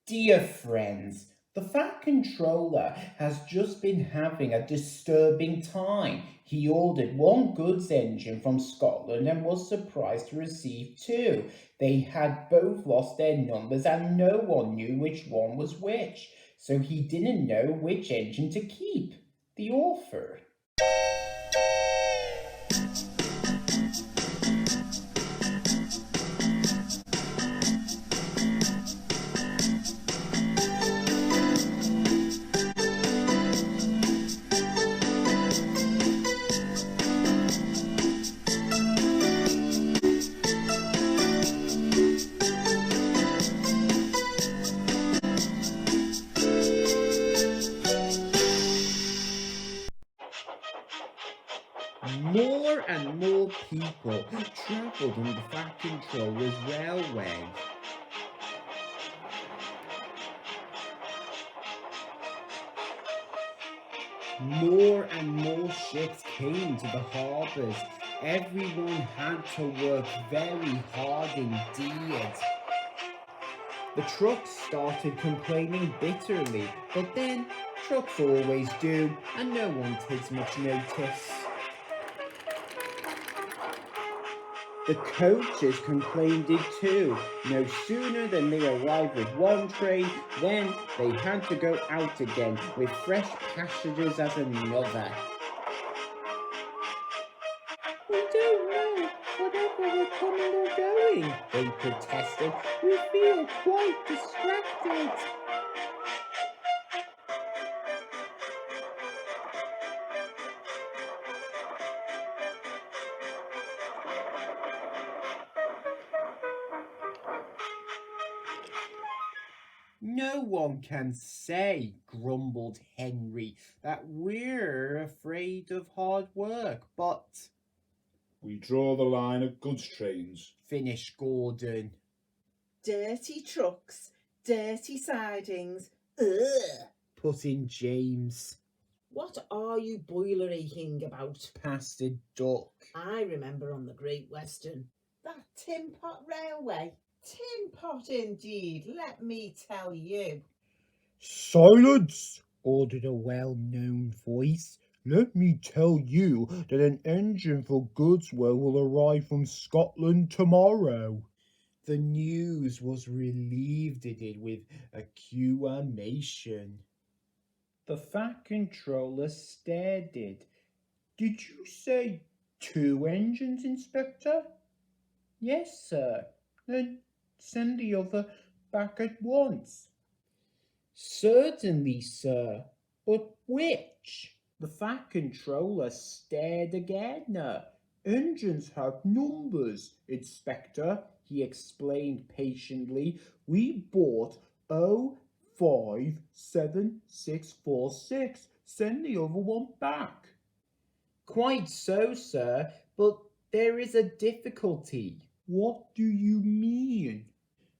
Dear friends, the Fat Controller has just been having a disturbing time. He ordered one goods engine from Scotland and was surprised to receive two. They had both lost their numbers and no one knew which one was which, so he didn't know which engine to keep. The author. More and more people travelled on the Fat Controller's railway. More and more ships came to the harbours. Everyone had to work very hard indeed. The trucks started complaining bitterly, but then trucks always do, and no one takes much notice. The coaches complained it too. No sooner than they arrived with one train, then they had to go out again with fresh passengers as another. We don't know whatever we're coming or going, they protested. We feel quite distracted. No one can say, grumbled Henry, that we're afraid of hard work, but we draw the line at goods trains, finished Gordon. Dirty trucks, dirty sidings, ugh, put in James. What are you boiler-aching about? Pastor Duck. I remember on the Great Western, that tin pot railway. Tin pot indeed, let me tell you. Silence, ordered a well-known voice. Let me tell you that an engine for goods will arrive from Scotland tomorrow. The news was relieved with acclamation. The Fat Controller stared it. Did you say 2 engines, Inspector? Yes, sir. Then send the other back at once. Certainly, sir. But which? The Fat Controller stared again. Engines have numbers, Inspector, he explained patiently. We bought 057646. Send the other one back. Quite so, sir, but there is a difficulty. What do you mean?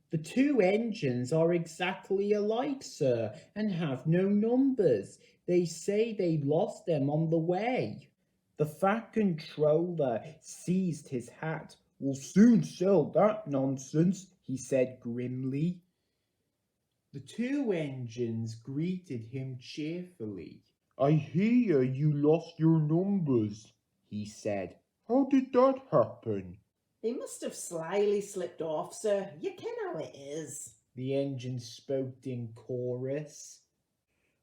The 2 engines are exactly alike, sir, and have no numbers. They say they lost them on the way. The Fat Controller seized his hat. We'll soon sell that nonsense, he said grimly. The 2 engines greeted him cheerfully. I hear you lost your numbers, he said. How did that happen? They must have slyly slipped off, sir. You ken how it is. The engine spoke in chorus.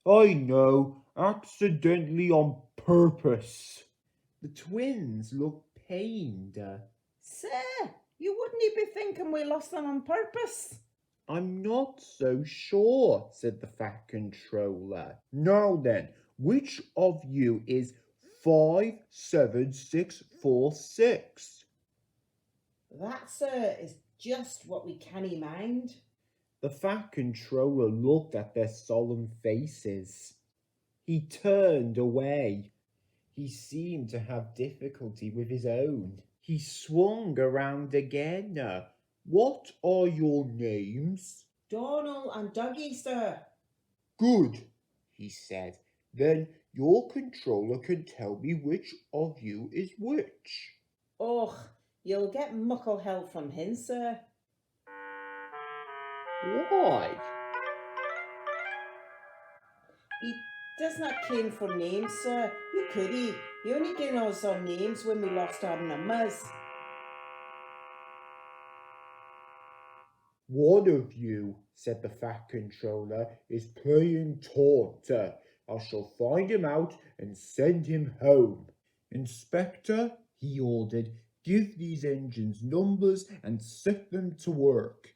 I know, accidentally on purpose. The twins looked pained. Sir, you wouldn't be thinking we lost them on purpose? I'm not so sure, said the Fat Controller. Now then, which of you is 57646? That, sir, is just what we canny mind. The Fat Controller looked at their solemn faces. He turned away. He seemed to have difficulty with his own. He swung around again. What are your names? Donal and Dougie, sir. Good, he said. Then your controller can tell me which of you is which. Och, you'll get muckle help from him, sir. Why? He does not ken for names, sir. Who could he? He only gave us our names when we lost our numbers. One of you, said the Fat Controller, is playing taunter. I shall find him out and send him home. Inspector, he ordered, give these engines numbers and set them to work.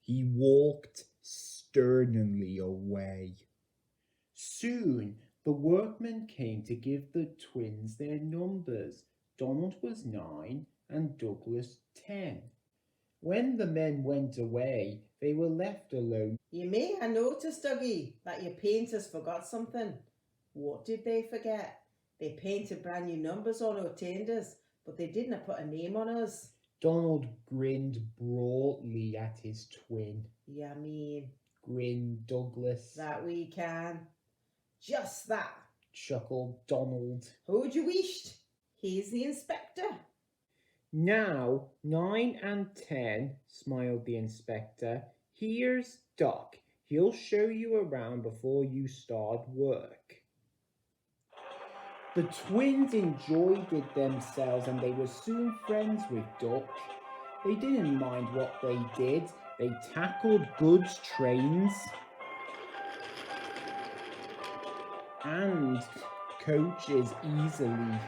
He walked sternly away. Soon the workmen came to give the twins their numbers. Donald was 9 and Douglas 10. When the men went away, they were left alone. You may have noticed, Dougie, that your painters forgot something. What did they forget? They painted brand new numbers on our tenders, but they didn't put a name on us. Donald grinned broadly at his twin. Yeah, mean. Grinned Douglas. That we can. Just that, chuckled Donald. Who'd you wished? He's the inspector. Now, 9 and 10, smiled the inspector. Here's Doc. He'll show you around before you start work. The twins enjoyed it themselves and they were soon friends with Duck. They didn't mind what they did. They tackled goods trains and coaches easily.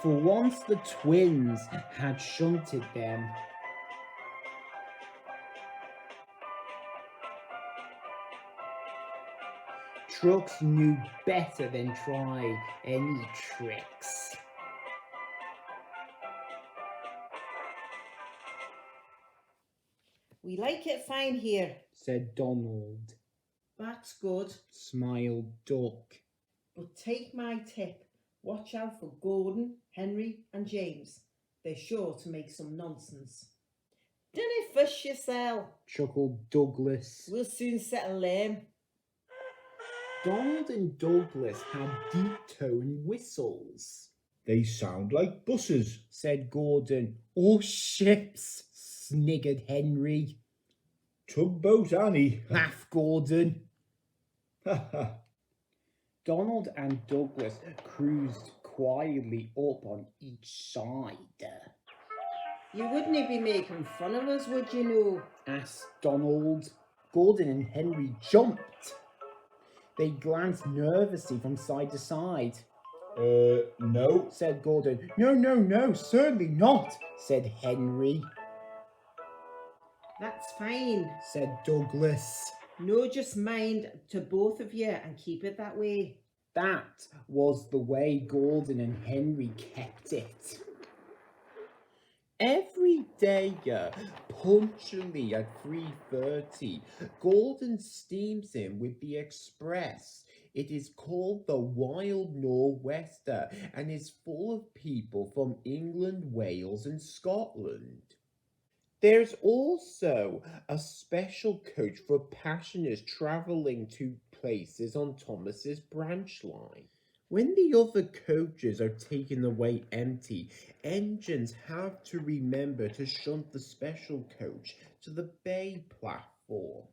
For once the twins had shunted them. Trucks knew better than try any tricks. We like it fine here, said Donald. That's good, smiled Duck. But take my tip. Watch out for Gordon, Henry and James. They're sure to make some nonsense. Dinna fish yourself, chuckled Douglas. We'll soon settle them. Donald and Douglas had deep-toned whistles. They sound like buses, said Gordon. Or ships, sniggered Henry. Tugboat Annie, laughed Gordon. Ha ha. Donald and Douglas cruised quietly up on each side. You wouldn't be making fun of us, would you know? Asked Donald. Gordon and Henry jumped. They glanced nervously from side to side. No, said Gordon. No, certainly not, said Henry. That's fine, said Douglas. No, just mind to both of you and keep it that way. That was the way Gordon and Henry kept it. Every day, punctually at 3:30, Gordon steams in with the express. It is called the Wild Nor'Wester and is full of people from England, Wales and Scotland. There's also a special coach for passioners travelling to places on Thomas's branch line. When the other coaches are taken away empty, engines have to remember to shunt the special coach to the bay platform.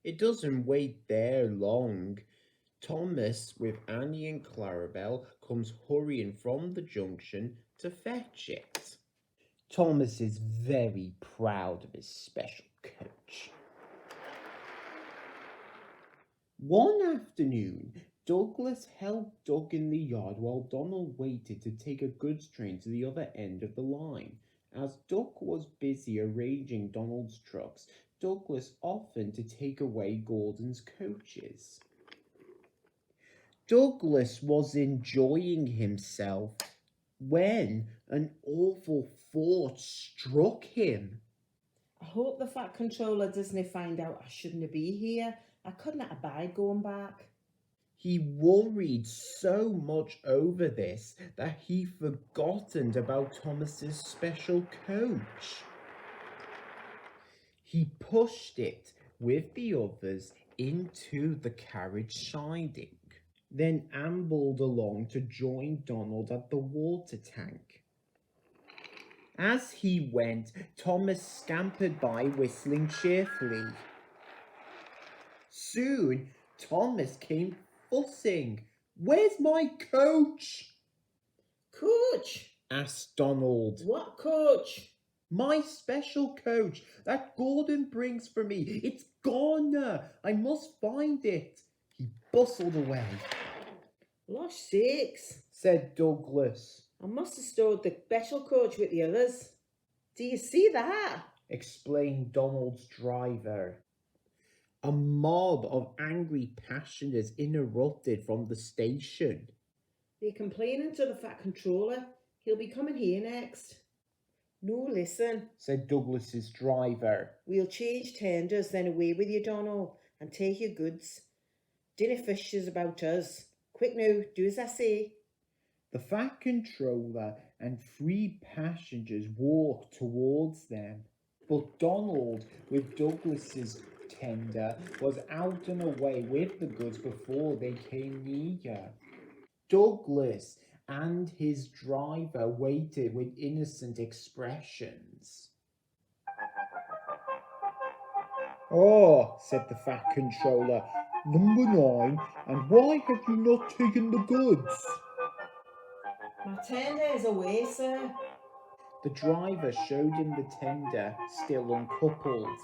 It doesn't wait there long. Thomas, with Annie and Clarabelle, comes hurrying from the junction to fetch it. Thomas is very proud of his special coach. One afternoon, Douglas helped Doug in the yard while Donald waited to take a goods train to the other end of the line. As Doug was busy arranging Donald's trucks, Douglas offered to take away Gordon's coaches. Douglas was enjoying himself when an awful thought struck him. I hope the Fat Controller doesn't find out I shouldn't be here. I couldn't abide going back. He worried so much over this that he forgotten about Thomas's special coach. He pushed it with the others into the carriage siding, then ambled along to join Donald at the water tank. As he went, Thomas scampered by whistling cheerfully. Soon, Thomas came fussing. "Where's my coach?" Coach? asked Donald. What coach? "My special coach that Gordon brings for me. It's gone. I must find it." He bustled away. Losh sakes, said Douglas. I must have stored the special coach with the others. Do you see that? Explained Donald's driver. A mob of angry passengers erupted from the station. They're complaining to the Fat Controller. He'll be coming here next. No, listen, said Douglas's driver. We'll change tenders, then away with you, Donald, and take your goods. Dinner fish is about us. Quick now, do as I say. The Fat Controller and 3 passengers walked towards them. But Donald, with Douglas's tender, was out and away with the goods before they came near. Douglas and his driver waited with innocent expressions. "Oh," said the Fat Controller, "Number 9, and why have you not taken the goods?" My tender is away, sir. The driver showed him the tender, still uncoupled.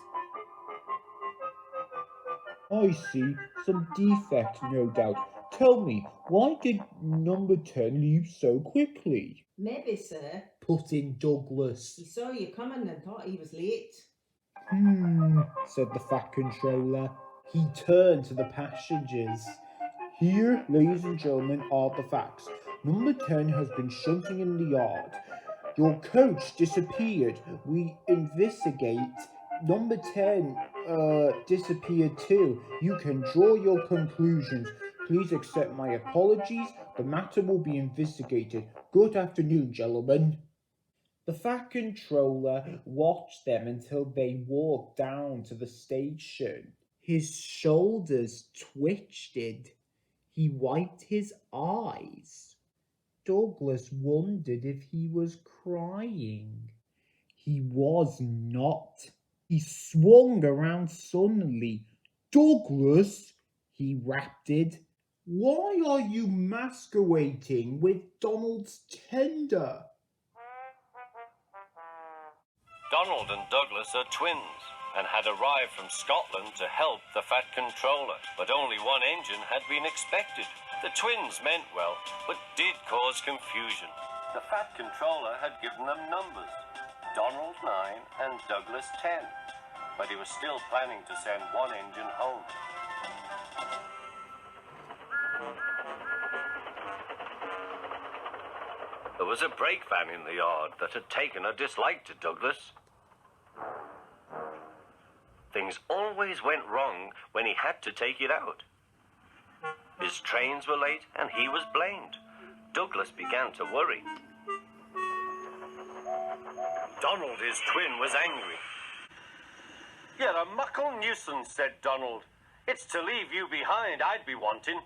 "I see, some defect, no doubt. Tell me, why did number 10 leave so quickly?" Maybe, sir. Put in Douglas. He saw you coming and thought he was late. Said the Fat Controller. He turned to the passengers. "Here, ladies and gentlemen, are the facts. Number 10 has been shunting in the yard. Your coach disappeared. We investigate. Number 10 disappeared too. You can draw your conclusions. Please accept my apologies. The matter will be investigated. Good afternoon, gentlemen." The Fat Controller watched them until they walked down to the station. His shoulders twitched. He wiped his eyes. Douglas wondered if he was crying. He was not. He swung around suddenly. "Douglas," he rapted, "why are you masquerading with Donald's tender?" Donald and Douglas are twins and had arrived from Scotland to help the Fat Controller, but only one engine had been expected. The twins meant well, but did cause confusion. The Fat Controller had given them numbers, Donald 9 and Douglas 10, but he was still planning to send one engine home. There was a brake van in the yard that had taken a dislike to Douglas. Things always went wrong when he had to take it out. His trains were late and he was blamed. Douglas began to worry. Donald, his twin, was angry. "You're a muckle nuisance," said Donald. "It's to leave you behind I'd be wanting."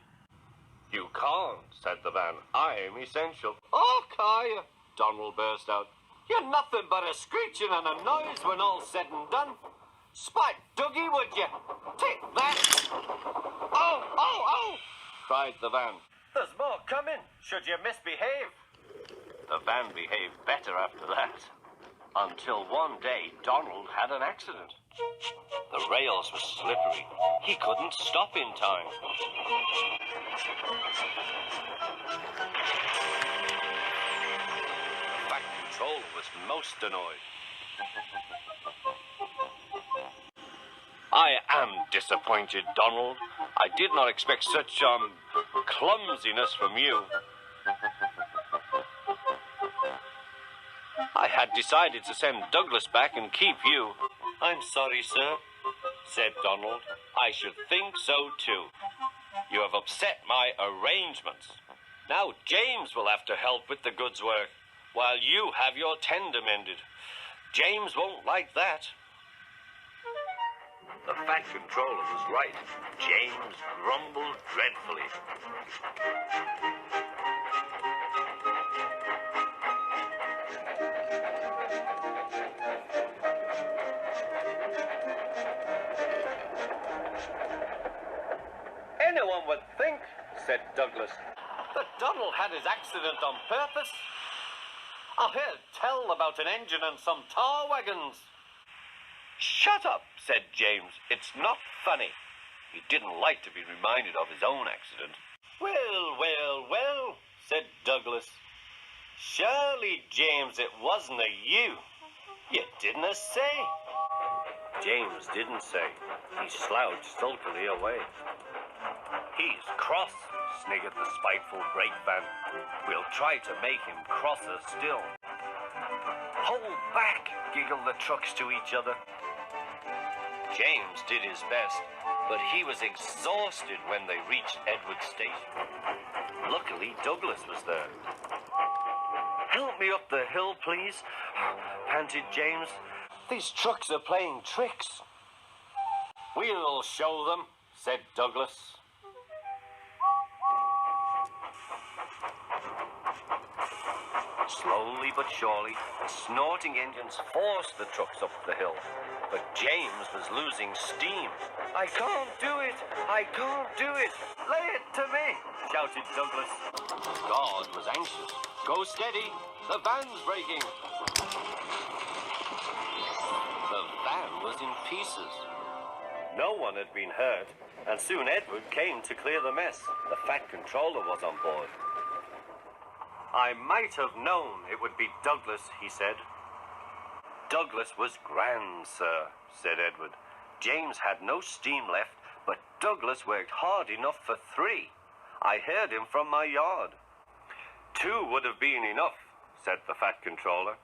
"You can't," said the van. "I'm essential." "Oh, Kaya," Donald burst out. "You're nothing but a screeching and a noise when all's said and done. Spite Dougie, would you? Take that!" Oh, cried the van. "There's more coming, should you misbehave." The van behaved better after that. Until one day, Donald had an accident. The rails were slippery. He couldn't stop in time. The Fat Controller was most annoyed. "I am disappointed, Donald. I did not expect such, clumsiness from you. I had decided to send Douglas back and keep you." "I'm sorry, sir," said Donald. "I should think so, too. You have upset my arrangements. Now James will have to help with the goods work, while you have your tender mended. James won't like that." The Fat Controller was right. James grumbled dreadfully. Anyone would think, said Douglas, that Donald had his accident on purpose. I heard tell about an engine and some tar wagons. Shut up, said James. It's not funny. He didn't like to be reminded of his own accident. Well, well, well, said Douglas. Surely, James, it wasn't a you. You didn't say. James didn't say. He slouched sulkily away. He's cross, sniggered the spiteful brake van. We'll try to make him crosser still. Hold back, giggled the trucks to each other. James did his best, but he was exhausted when they reached Edward Station. Luckily, Douglas was there. Help me up the hill, please, panted James. These trucks are playing tricks. We'll show them, said Douglas. Slowly but surely, the snorting engines forced the trucks up the hill. But James was losing steam. I can't do it! I can't do it! Lay it to me! Shouted Douglas. God was anxious. Go steady! The van's breaking! The van was in pieces. No one had been hurt, and soon Edward came to clear the mess. The Fat Controller was on board. I might have known it would be Douglas, he said. Douglas was grand, sir, said Edward. James had no steam left, but Douglas worked hard enough for 3. I heard him from my yard. 2 would have been enough, said the Fat Controller.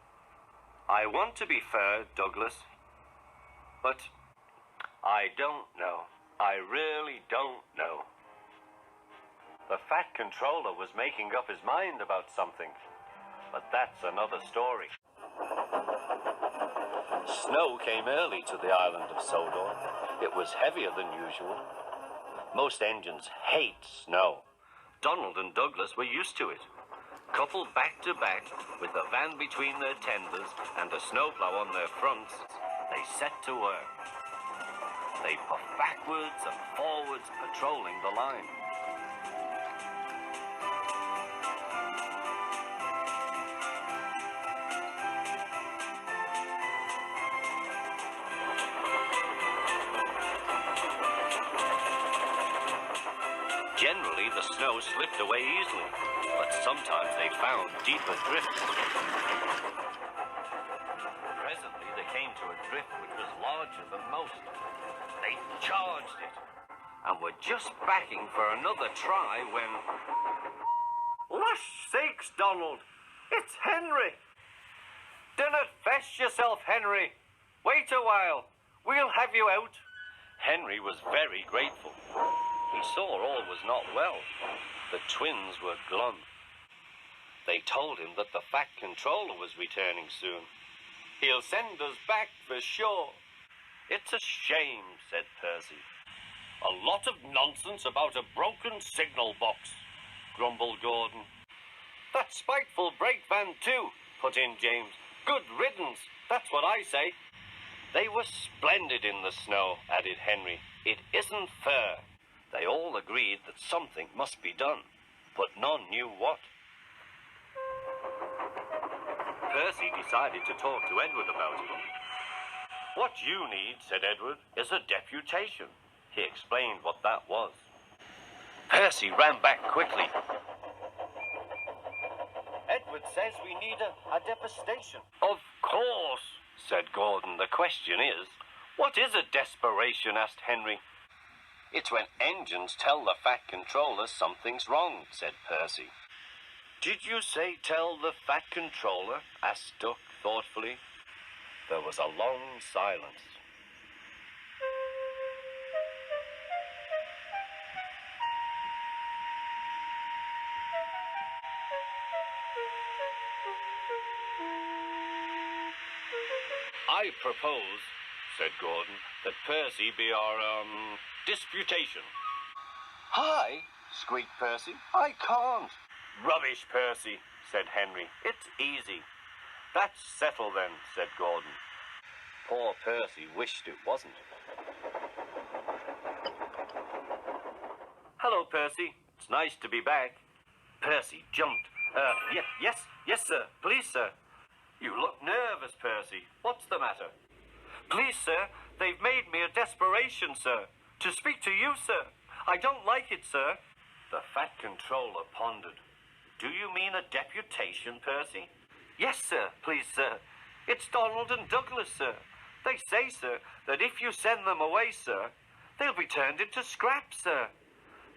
I want to be fair, Douglas, but I don't know. I really don't know. The Fat Controller was making up his mind about something, but that's another story. Snow came early to the island of Sodor. It was heavier than usual. Most engines hate snow. Donald and Douglas were used to it. Coupled back to back, with the van between their tenders and a snowplow on their fronts, they set to work. They puffed backwards and forwards, patrolling the line. Generally, the snow slipped away easily, but sometimes they found deeper drifts. Presently, they came to a drift which was larger than most. They charged it, and were just backing for another try when... Lush sakes, Donald! It's Henry! Dinna fess yourself, Henry! Wait a while, we'll have you out. Henry was very grateful. He saw all was not well. The twins were glum. They told him that the Fat Controller was returning soon. He'll send us back for sure. It's a shame, said Percy. A lot of nonsense about a broken signal box, grumbled Gordon. That spiteful brake van too, put in James. Good riddance, that's what I say. They were splendid in the snow, added Henry. It isn't fair. They all agreed that something must be done, but none knew what. Percy decided to talk to Edward about it. What you need, said Edward, is a deputation. He explained what that was. Percy ran back quickly. Edward says we need a deputation. Of course, said Gordon. The question is, what is a desperation, asked Henry. It's when engines tell the Fat Controller something's wrong, said Percy. Did you say tell the Fat Controller? Asked Duck thoughtfully. There was a long silence. I propose, said Gordon, that Percy be our, disputation. Hi, squeaked Percy. I can't. Rubbish, Percy, said Henry. It's easy. That's settled then, said Gordon. Poor Percy wished it wasn't. Hello, Percy. It's nice to be back. Percy jumped. Yes, sir. Please, sir. You look nervous, Percy. What's the matter? Please, sir. They've made me a desperation, sir. To speak to you, sir. I don't like it, sir. The Fat Controller pondered. Do you mean a deputation, Percy? Yes, sir. Please, sir. It's Donald and Douglas, sir. They say, sir, that if you send them away, sir, they'll be turned into scrap, sir.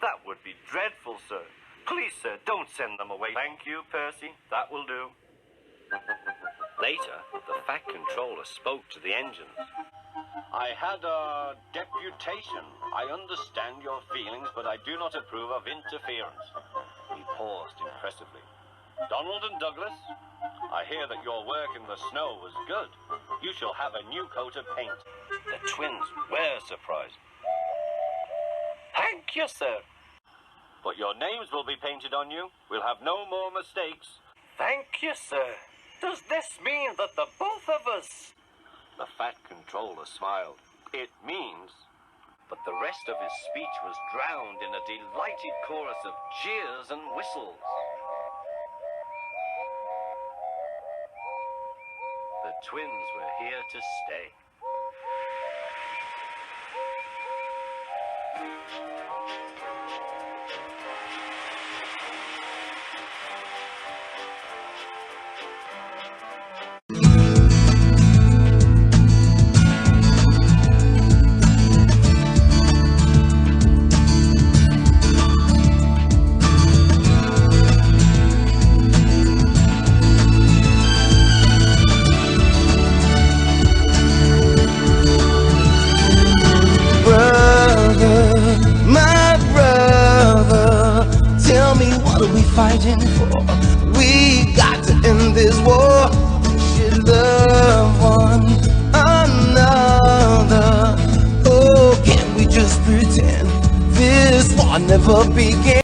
That would be dreadful, sir. Please, sir, don't send them away. Thank you, Percy. That will do. Later, the Fat Controller spoke to the engines. I had a deputation. I understand your feelings, but I do not approve of interference. He paused impressively. Donald and Douglas, I hear that your work in the snow was good. You shall have a new coat of paint. The twins were surprised. Thank you, sir. But your names will be painted on you. We'll have no more mistakes. Thank you, sir. Does this mean that the both of us... The Fat Controller smiled. It means... But the rest of his speech was drowned in a delighted chorus of cheers and whistles. The twins were here to stay. Fighting for, we got to end this war. We should love one another. Oh, can't we just pretend this war never began?